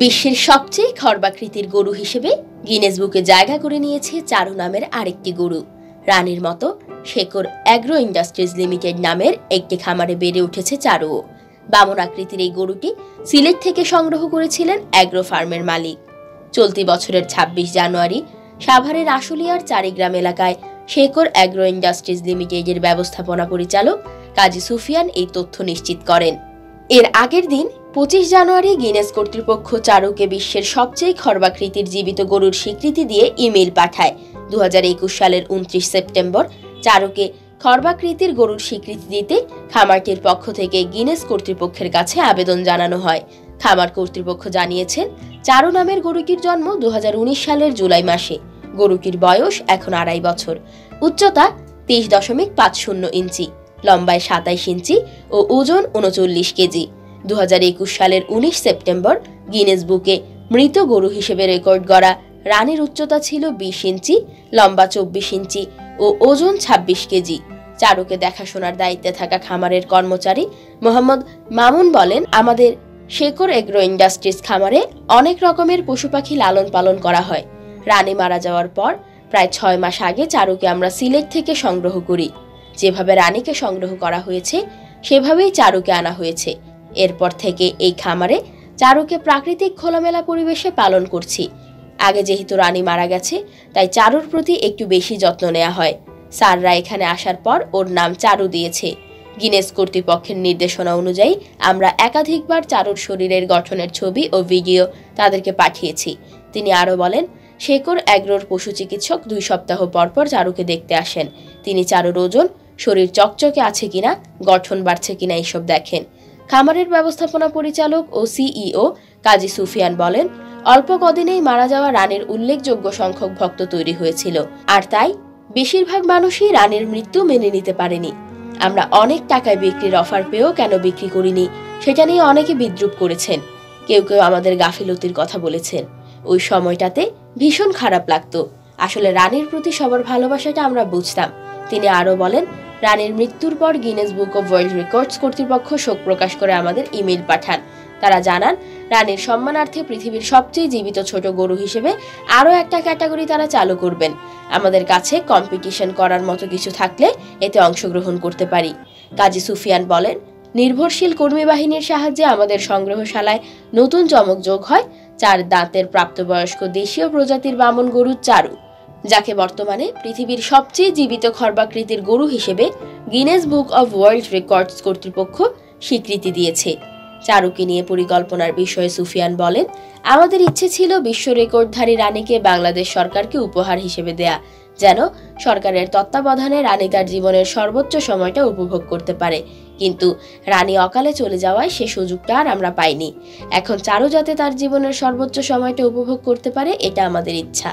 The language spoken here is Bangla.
বিশ্বের সবচেয়ে খর্বাকৃতির গরু হিসেবে গিনেস বুকে জায়গা করে নিয়েছে চারু নামের আরেকটি গরু। রানীর মতো শেকর অ্যাগ্রো ইন্ডাস্ট্রিজ লিমিটেড নামের একটি খামারে বেড়ে উঠেছে চারুও। বামন আকৃতির এই গরুটি সিলেট থেকে সংগ্রহ করেছিলেন অ্যাগ্রো ফার্মের মালিক। চলতি বছরের ২৬ জানুয়ারি সাভারের আশুলিয়ার চারিগ্রাম এলাকায় শেকর অ্যাগ্রো ইন্ডাস্ট্রিজ লিমিটেডের ব্যবস্থাপনা পরিচালক কাজী সুফিয়ান এই তথ্য নিশ্চিত করেন। এর আগের দিন ২৫ জানুয়ারি গিনেস কর্তৃপক্ষ চারুকে বিশ্বের সবচেয়ে খর্বাকৃতির জীবিত গরুর স্বীকৃতি দিয়ে ইমেইল পাঠায়। ২০২১ সালের ২৯ সেপ্টেম্বর চারুকে খর্বাকৃতির গরুর স্বীকৃতি দিতে খামারটির পক্ষ থেকে গিনেস কর্তৃপক্ষের কাছে আবেদন জানানো হয়। খামার কর্তৃপক্ষ জানিয়েছেন, চারু নামের গরুটির জন্ম ২০১৯ সালের জুলাই মাসে। গরুটির বয়স এখন ২.৫ বছর। উচ্চতা ২৩.৫০ ইঞ্চি, লম্বায় ২৭ ইঞ্চি ও ওজন ৩৯ কেজি। ২০২১ সালের ১৯ সেপ্টেম্বর গিনেস বুকে মৃত গরু হিসেবে রেকর্ড করা রানীর উচ্চতা ছিল ২০ ইঞ্চি, লম্বা ২৪ ইঞ্চি ও ওজন ২৬ কেজি। চারুকে দেখাশোনার দায়িত্বে থাকা খামারের কর্মচারী মোহাম্মদ মামুন বলেন, আমাদের শেকর এগ্রো ইন্ডাস্ট্রিজ খামারে অনেক রকমের পশু পাখি লালন পালন করা হয়। রানী মারা যাওয়ার পর প্রায় ৬ মাস আগে চারুকে আমরা সিলেট থেকে সংগ্রহ করি। যেভাবে রানীকে সংগ্রহ করা হয়েছে সেভাবেই চারুকে আনা হয়েছে। এরপর থেকে এই খামারে চারুকে প্রাকৃতিক খোলামেলা পরিবেশে পালন করছি। আগে যেহেতু রানী মারা গেছে তাই চারুর প্রতি একটু বেশি যত্ন নেওয়া হয়। স্যাররা এখানে আসার পর ওর নাম চারু দিয়েছে। গিনেস কর্তৃপক্ষের নির্দেশনা অনুযায়ী আমরা একাধিকবার চারুর শরীরের গঠনের ছবি ও ভিডিও তাদেরকে পাঠিয়েছি। তিনি আরও বলেন, শেকর অ্যাগ্রোর পশু চিকিৎসক ২ সপ্তাহ পরপর চারুকে দেখতে আসেন। তিনি চারুর ওজন, শরীর চকচকে আছে কিনা, গঠন বাড়ছে কিনা এইসব দেখেন। খামারের ব্যবস্থাপনা পরিচালক ও সিইও কাজী সুফিয়ান বলেন, অল্প কদিনেই মারা যাওয়া রানীর উল্লেখযোগ্য সংখ্যক ভক্ত তৈরি হয়েছিল, আর তাই বেশিরভাগ মানুষই রানীর মৃত্যু মেনে নিতে পারেনি। আমরা অনেক টাকায় বিক্রির অফার পেয়েও কেন বিক্রি করিনি সেটা নিয়ে অনেকে বিদ্রূপ করেছেন। কেউ কেউ আমাদের গাফিলতির কথা বলেছেন। ওই সময়টাতে ভীষণ খারাপ লাগতো। আসলে রানীর প্রতি সবার ভালোবাসাটা আমরা বুঝতাম। তিনি আরও বলেন, রানীর মৃত্যুর পর Guinness book of world records কর্তৃপক্ষ শোক প্রকাশ করে আমাদের ইমেইল পাঠান। তারা জানান, রানীর সম্মানার্থে পৃথিবীর সবচেয়ে জীবিত ছোট গরু হিসেবে আরও একটা ক্যাটাগরি তারা চালু করবেন। আমাদের কাছে কম্পিটিশন করার মতো কিছু থাকলে এতে অংশগ্রহণ করতে পারি। কাজী সুফিয়ান বলেন, নির্ভরশীল কর্মী বাহিনীর সাহায্যে আমাদের সংগ্রহশালায় নতুন চমক যোগ হয় ৪ দাঁতের প্রাপ্তবয়স্ক দেশীয় প্রজাতির বামন গরু চারু, যাকে বর্তমানে পৃথিবীর সবচেয়ে জীবিত খর্বাকৃতির গরু হিসেবে Guinness book of world records কর্তৃপক্ষ স্বীকৃতি দিয়েছে। চারুকে নিয়ে পরিকল্পনার বিষয়ে সুফিয়ান বলেন, আমাদের ইচ্ছে ছিল বিশ্ব রেকর্ডধারী রানীকে বাংলাদেশ সরকারকে উপহার হিসেবে দেয়া, যেন সরকারের তত্ত্বাবধানে রানী তার জীবনের সর্বোচ্চ সময়টা উপভোগ করতে পারে। কিন্তু রানী অকালে চলে যাওয়ায় সে সুযোগটা আর আমরা পাইনি। এখন চারু যাতে তার জীবনের সর্বোচ্চ সময়টা উপভোগ করতে পারে, এটা আমাদের ইচ্ছা।